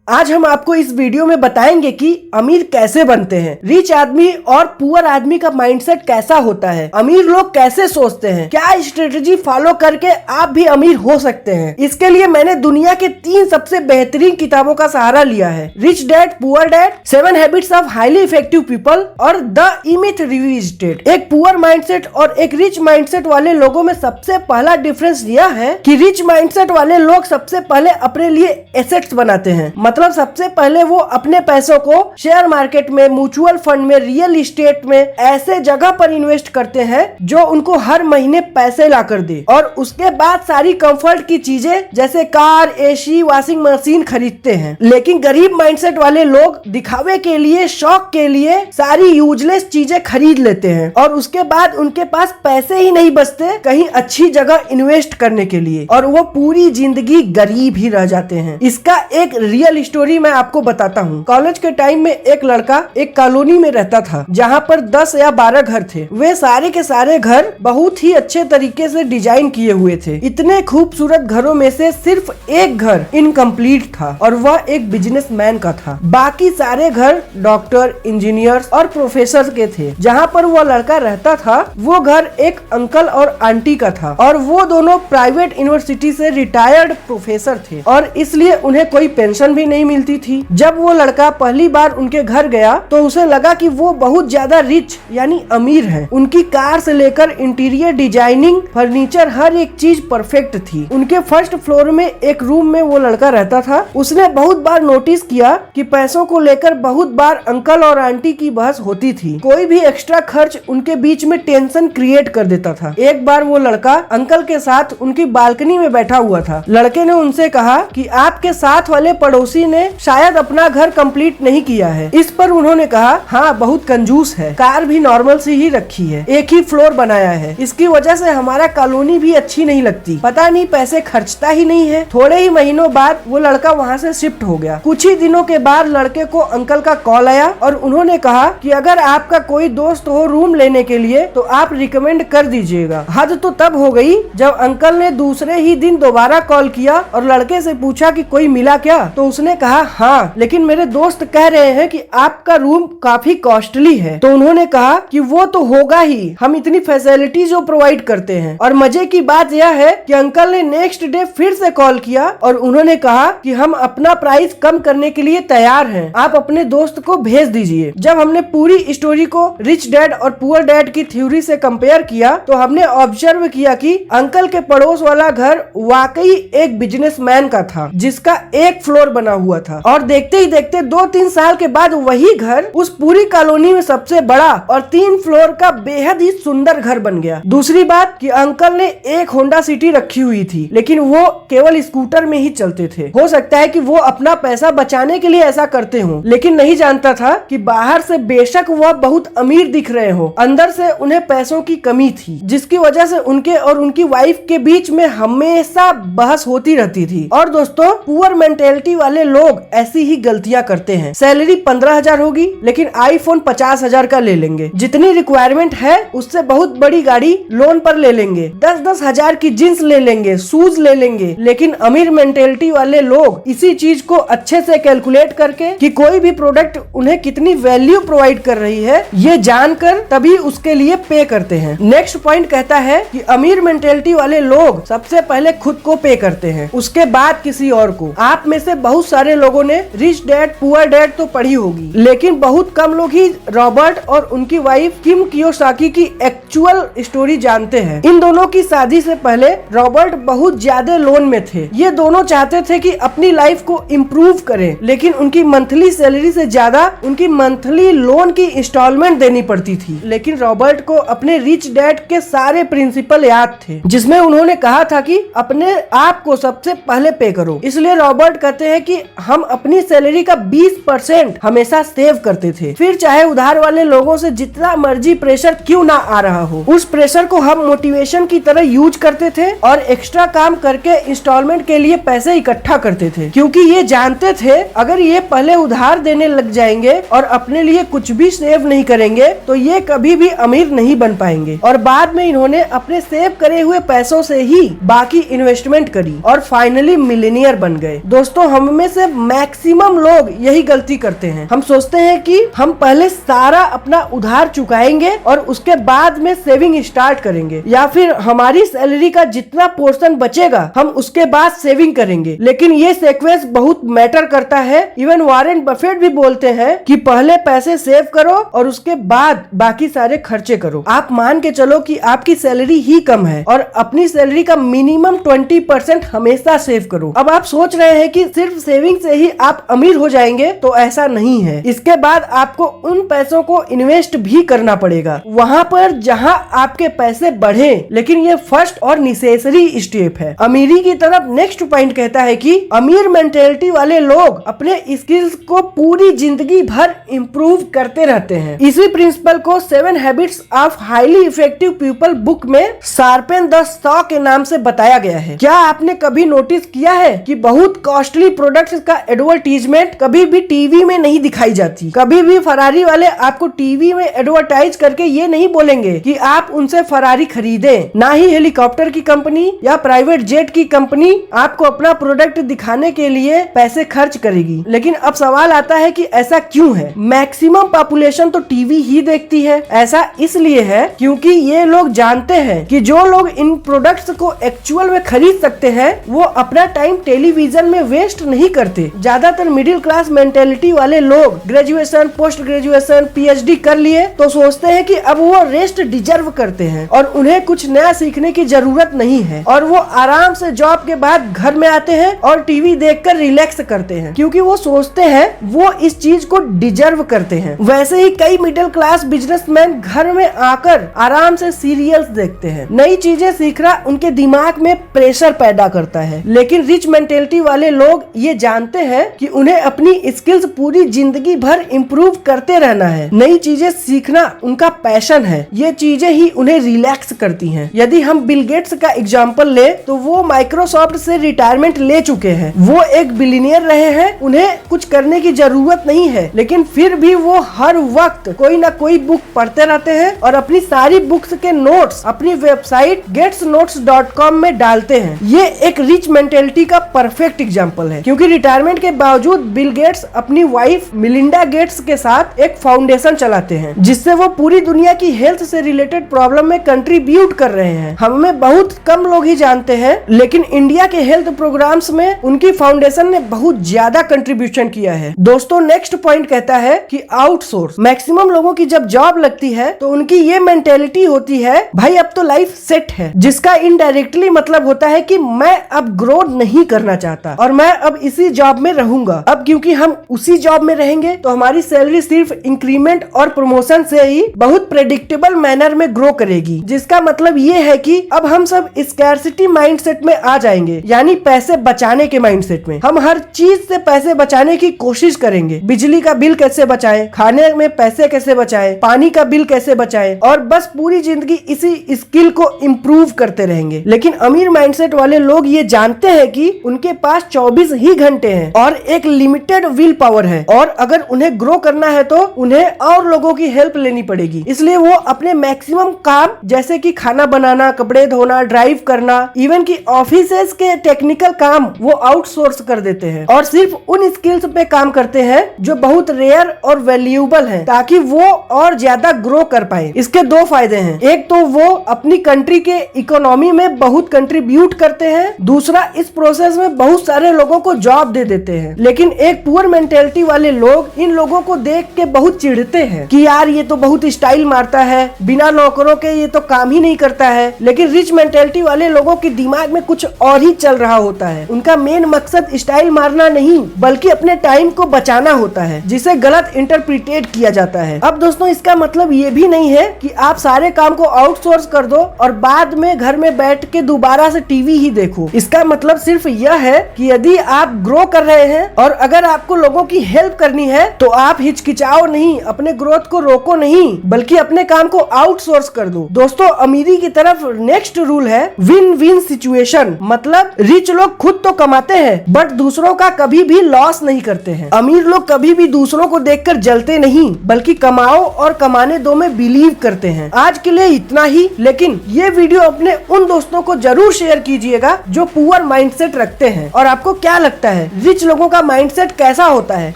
आज हम आपको इस वीडियो में बताएंगे कि अमीर कैसे बनते हैं, रिच आदमी और पुअर आदमी का माइंडसेट कैसा होता है, अमीर लोग कैसे सोचते हैं, क्या स्ट्रेटजी फॉलो करके आप भी अमीर हो सकते हैं। इसके लिए मैंने दुनिया के 3 सबसे बेहतरीन किताबों का सहारा लिया है, rich dad poor dad, 7 habits of highly effective people और द ई-मिथ रिविजिटेड। एक पुअर माइंडसेट और एक रिच माइंडसेट वाले लोगों में सबसे पहला डिफरेंस यह है कि रिच माइंडसेट वाले लोग सबसे पहले अपने लिए एसेट्स बनाते हैं, मतलब सबसे पहले वो अपने पैसों को शेयर मार्केट में, म्यूचुअल फंड में, रियल इस्टेट में, ऐसे जगह पर इन्वेस्ट करते हैं जो उनको हर महीने पैसे ला कर दे, और उसके बाद सारी कंफर्ट की चीजें जैसे कार, एसी, वॉशिंग मशीन खरीदते हैं। लेकिन गरीब माइंडसेट वाले लोग दिखावे के लिए, शौक के लिए सारी यूजलेस चीजें खरीद लेते हैं और उसके बाद उनके पास पैसे ही नहीं बचते कहीं अच्छी जगह इन्वेस्ट करने के लिए, और वो पूरी जिंदगी गरीब ही रह जाते हैं। इसका एक रियल स्टोरी मैं आपको बताता हूँ। कॉलेज के टाइम में एक लड़का एक कॉलोनी में रहता था जहाँ पर 10 या 12 घर थे। वे सारे के सारे घर बहुत ही अच्छे तरीके से डिजाइन किए हुए थे। इतने खूबसूरत घरों में से सिर्फ एक घर इनकम्प्लीट था और वह एक बिजनेसमैन का था। बाकी सारे घर डॉक्टर, इंजीनियर्स और प्रोफेसर के थे। जहाँ पर वह लड़का रहता था वो घर एक अंकल और आंटी का था, और वो दोनों प्राइवेट यूनिवर्सिटी से रिटायर्ड प्रोफेसर थे और इसलिए उन्हें कोई पेंशन भी नहीं मिलती थी। जब वो लड़का पहली बार उनके घर गया तो उसे लगा कि वो बहुत ज्यादा रिच यानी अमीर हैं। उनकी कार से लेकर इंटीरियर डिजाइनिंग, फर्नीचर, हर एक चीज परफेक्ट थी। उनके फर्स्ट फ्लोर में एक रूम में वो लड़का रहता था। उसने बहुत बार नोटिस किया कि पैसों को लेकर बहुत बार अंकल और आंटी की बहस होती थी। कोई भी एक्स्ट्रा खर्च उनके बीच में टेंशन क्रिएट कर देता था। एक बार वो लड़का अंकल के साथ उनकी बालकनी में बैठा हुआ था। लड़के ने उनसे कहा कि आपके साथ वाले पड़ोसी ने शायद अपना घर कंप्लीट नहीं किया है। इस पर उन्होंने कहा, हाँ बहुत कंजूस है, कार भी नॉर्मल सी ही रखी है, एक ही फ्लोर बनाया है, इसकी वजह से हमारा कॉलोनी भी अच्छी नहीं लगती, पता नहीं पैसे खर्चता ही नहीं है। थोड़े ही महीनों बाद वो लड़का वहाँ से शिफ्ट हो गया। कुछ ही दिनों के बाद लड़के को अंकल का कॉल आया और उन्होंने कहा कि अगर आपका कोई दोस्त हो रूम लेने के लिए तो आप रिकमेंड कर दीजिएगा। हद तो तब हो गई जब अंकल ने दूसरे ही दिन दोबारा कॉल किया और लड़के से पूछा कि कोई मिला क्या, तो उसने कहा हाँ, लेकिन मेरे दोस्त कह रहे हैं कि आपका रूम काफी कॉस्टली है। तो उन्होंने कहा कि वो तो होगा ही, हम इतनी फैसिलिटीज जो प्रोवाइड करते हैं। और मजे की बात यह है कि अंकल ने नेक्स्ट डे फिर से कॉल किया और उन्होंने कहा कि हम अपना प्राइस कम करने के लिए तैयार हैं, आप अपने दोस्त को भेज दीजिए। जब हमने पूरी स्टोरी को रिच डैड और पुअर डैड की थ्योरी से कंपेयर किया तो हमने ऑब्जर्व किया कि अंकल के पड़ोस वाला घर वाकई एक बिजनेसमैन का था जिसका एक फ्लोर बना हुआ था, और देखते ही देखते 2-3 साल के बाद वही घर उस पूरी कॉलोनी में सबसे बड़ा और 3 फ्लोर का बेहद ही सुंदर घर बन गया। दूसरी बात कि अंकल ने एक होंडा सिटी रखी हुई थी, लेकिन वो केवल स्कूटर में ही चलते थे। हो सकता है कि वो अपना पैसा बचाने के लिए ऐसा करते हो, लेकिन नहीं जानता था कि बाहर से बेशक वह बहुत अमीर दिख रहे हो, अंदर से उन्हें पैसों की कमी थी, जिसकी वजह से उनके और उनकी वाइफ के बीच में हमेशा बहस होती रहती थी। और दोस्तों, पुअर मेंटेलिटी वाले लोग ऐसी ही गलतियां करते हैं। सैलरी 15,000 होगी लेकिन आईफोन 50,000 का ले लेंगे, जितनी रिक्वायरमेंट है उससे बहुत बड़ी गाड़ी लोन पर ले लेंगे, 10-10 हजार की जींस ले लेंगे, शूज ले लेंगे। लेकिन अमीर मेंटेलिटी वाले लोग इसी चीज को अच्छे से कैलकुलेट करके कि कोई भी प्रोडक्ट उन्हें कितनी वैल्यू प्रोवाइड कर रही है ये जानकर तभी उसके लिए पे करते हैं। नेक्स्ट पॉइंट कहता है कि अमीर मेंटेलिटी वाले लोग सबसे पहले खुद को पे करते हैं, उसके बाद किसी और को। आप में से बहुत सारे लोगों ने रिच डैड पुअर डैड तो पढ़ी होगी, लेकिन बहुत कम लोग ही रॉबर्ट और उनकी वाइफ किम कियोसाकी की एक्चुअल स्टोरी जानते हैं। इन दोनों की शादी से पहले रॉबर्ट बहुत ज्यादा लोन में थे। ये दोनों चाहते थे कि अपनी लाइफ को इम्प्रूव करें, लेकिन उनकी मंथली सैलरी से ज्यादा उनकी मंथली लोन की इंस्टॉलमेंट देनी पड़ती थी। लेकिन रॉबर्ट को अपने रिच डैड के सारे प्रिंसिपल याद थे, जिसमें उन्होंने कहा था कि अपने आप को सबसे पहले पे करो। इसलिए रॉबर्ट कहते हैं कि हम अपनी सैलरी का 20% हमेशा सेव करते थे, फिर चाहे उधार वाले लोगों से जितना मर्जी प्रेशर क्यों ना आ रहा हो, उस प्रेशर को हम मोटिवेशन की तरह यूज करते थे और एक्स्ट्रा काम करके इंस्टॉलमेंट के लिए पैसे इकट्ठा करते थे, क्योंकि ये जानते थे अगर ये पहले उधार देने लग जाएंगे और अपने लिए कुछ भी सेव नहीं करेंगे तो ये कभी भी अमीर नहीं बन पाएंगे। और बाद में इन्होंने अपने सेव करे हुए पैसों से ही बाकी इन्वेस्टमेंट करी और फाइनली मिलियनियर बन गए। दोस्तों, हम में से मैक्सिमम लोग यही गलती करते हैं। हम सोचते हैं कि हम पहले सारा अपना उधार चुकाएंगे और उसके बाद में सेविंग स्टार्ट करेंगे, या फिर हमारी सैलरी का जितना पोर्शन बचेगा हम उसके बाद सेविंग करेंगे। लेकिन ये सीक्वेंस बहुत मैटर करता है। इवन वॉरेन बफेट भी बोलते हैं कि पहले पैसे सेव करो और उसके बाद बाकी सारे खर्चे करो। आप मान के चलो कि आपकी सैलरी ही कम है और अपनी सैलरी का मिनिमम 20% हमेशा सेव करो। अब आप सोच रहे हैं कि सिर्फ सेविंग से ही आप अमीर हो जाएंगे, तो ऐसा नहीं है। इसके बाद आपको उन पैसों को इन्वेस्ट भी करना पड़ेगा वहाँ पर जहाँ आपके पैसे बढ़े। लेकिन ये फर्स्ट और नेसेसरी स्टेप है। अमीरी की तरफ नेक्स्ट पॉइंट कहता है कि अमीर मेंटेलिटी वाले लोग अपने स्किल्स को पूरी जिंदगी भर इम्प्रूव करते रहते हैं। इसी प्रिंसिपल को 7 habits of highly effective people book में शार्पेन द सॉ के नाम से बताया गया है। क्या आपने कभी नोटिस किया है कि बहुत कॉस्टली प्रोडक्ट्स का एडवर्टीजमेंट कभी भी टीवी में नहीं दिखाई जाती? कभी भी फरारी वाले आपको टीवी में एडवर्टाइज करके ये नहीं बोलेंगे कि आप उनसे फरारी खरीदें। ना ही हेलीकॉप्टर की कंपनी या प्राइवेट जेट की कंपनी आपको अपना प्रोडक्ट दिखाने के लिए पैसे खर्च करेगी। लेकिन अब सवाल आता है कि ऐसा क्यों है? मैक्सिमम पॉपुलेशन तो टीवी ही देखती है। ऐसा इसलिए है क्योंकि ये लोग जानते हैं कि जो लोग इन प्रोडक्ट्स को एक्चुअल में खरीद सकते हैं वो अपना टाइम टेलीविजन में वेस्ट नहीं करते। ज्यादातर मिडिल क्लास मेंटेलिटी वाले लोग ग्रेजुएशन, पोस्ट ग्रेजुएशन, पीएचडी कर लिए तो सोचते हैं कि अब वो रेस्ट डिजर्व करते हैं और उन्हें कुछ नया सीखने की जरूरत नहीं है, और वो आराम से जॉब के बाद घर में आते हैं और टीवी देखकर रिलैक्स करते हैं क्योंकि वो सोचते हैं वो इस चीज को डिजर्व करते हैं। वैसे ही कई मिडिल क्लास बिजनेसमैन घर में आकर आराम से सीरियल्स देखते हैं। नई चीजें सीखना उनके दिमाग में प्रेशर पैदा करता है। लेकिन रिच मेंटेलिटी वाले लोग ये जानते हैं कि उन्हें अपनी स्किल्स पूरी जिंदगी भर इम्प्रूव करते रहना है। नई चीजें सीखना उनका पैशन है। ये चीजें ही उन्हें रिलैक्स करती हैं। यदि हम बिल गेट्स का एग्जांपल ले तो वो माइक्रोसॉफ्ट से रिटायरमेंट ले चुके हैं। वो एक बिलियनियर रहे हैं, उन्हें कुछ करने की जरूरत नहीं है, लेकिन फिर भी वो हर वक्त कोई ना कोई बुक पढ़ते रहते हैं और अपनी सारी बुक्स के नोट्स अपनी वेबसाइट getsnotes.com में डालते हैं। ये एक रिच मेंटेलिटी का परफेक्ट एग्जांपल है क्योंकि रिटायरमेंट के बावजूद बिल गेट्स अपनी वाइफ मिलिंडा गेट्स के साथ एक फाउंडेशन चलाते हैं जिससे वो पूरी दुनिया की हेल्थ से रिलेटेड प्रॉब्लम में कंट्रीब्यूट कर रहे हैं। हमें बहुत कम लोग ही जानते हैं, लेकिन इंडिया के हेल्थ प्रोग्राम्स में उनकी फाउंडेशन ने बहुत ज्यादा कंट्रीब्यूशन किया है। दोस्तों नेक्स्ट पॉइंट कहता है कि आउटसोर्स। मैक्सिमम लोगों की जब जॉब लगती है तो उनकी ये मेंटेलिटी होती है भाई अब तो लाइफ सेट है, जिसका इनडायरेक्टली मतलब होता है कि मैं अब ग्रो नहीं करना चाहता और मैं अब इसी जॉब में रहूंगा। अब क्योंकि हम उसी जॉब में रहेंगे तो हमारी सैलरी सिर्फ इंक्रीमेंट और प्रमोशन से ही बहुत प्रेडिक्टेबल मैनर में ग्रो करेगी, जिसका मतलब ये है कि अब हम सब स्कैर्सिटी माइंडसेट में आ जाएंगे, यानी पैसे बचाने के माइंडसेट में। हम हर चीज से पैसे बचाने की कोशिश करेंगे। बिजली का बिल कैसे बचाएं, खाने में पैसे कैसे बचाएं, पानी का बिल कैसे बचाएं, और बस पूरी जिंदगी इसी स्किल को इम्प्रूव करते रहेंगे। लेकिन अमीर माइंडसेट वाले लोग ये जानते हैं कि उनके पास 24 ही घंटे हैं और एक लिमिटेड विल पावर है, और अगर उन्हें ग्रो करना है तो उन्हें और लोगों की हेल्प लेनी पड़ेगी। इसलिए वो अपने मैक्सिमम काम जैसे कि खाना बनाना, कपड़े धोना, ड्राइव करना, इवन की ऑफिसेस के टेक्निकल काम वो आउटसोर्स कर देते हैं और सिर्फ उन स्किल्स पे काम करते हैं जो बहुत रेयर और वैल्यूएबल हैं, ताकि वो और ज्यादा ग्रो कर पाए। इसके दो फायदे हैं। एक तो वो अपनी कंट्री के इकोनॉमी में बहुत कंट्रीब्यूट करते हैं, दूसरा इस प्रोसेस में बहुत सारे लोगों को जॉब दे देते हैं। लेकिन एक पुअर मेंटेलिटी वाले लोग इन लोगों को देख के बहुत चिढ़ते हैं कि यार ये तो बहुत स्टाइल मारता है, बिना नौकरों के ये तो काम ही नहीं करता है। लेकिन रिच मेंटेलिटी वाले लोगों के दिमाग में कुछ और ही चल रहा होता है। उनका मेन मकसद स्टाइल मारना नहीं बल्कि अपने टाइम को बचाना होता है, जिसे गलत इंटरप्रिटेट किया जाता है। अब दोस्तों इसका मतलब ये भी नहीं है कि आप सारे काम को आउटसोर्स कर दो और बाद में घर में बैठ के दोबारा से टीवी ही देखो। इसका मतलब सिर्फ यह है कि यदि आप ग्रो कर रहे हैं और अगर आपको लोगों की हेल्प करनी है तो आप हिचकिचाओ नहीं, अपने ग्रोथ को रोको नहीं, बल्कि अपने काम को आउटसोर्स कर दो। दोस्तों अमीरी की तरफ नेक्स्ट रूल है विन विन सिचुएशन। मतलब रिच लोग खुद तो कमाते हैं बट दूसरों का कभी भी लॉस नहीं करते हैं। अमीर लोग कभी भी दूसरों को देखकर जलते नहीं बल्कि कमाओ और कमाने दो में बिलीव करते हैं। आज के लिए इतना ही, लेकिन ये वीडियो अपने उन दोस्तों को जरूर शेयर कीजिएगा जो पुअर माइंडसेट रखते हैं। और आपको क्या लगता है है, रिच लोगों का माइंडसेट कैसा होता है,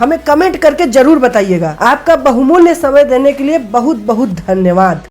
हमें कमेंट करके जरूर बताइएगा। आपका बहुमूल्य समय देने के लिए बहुत बहुत धन्यवाद।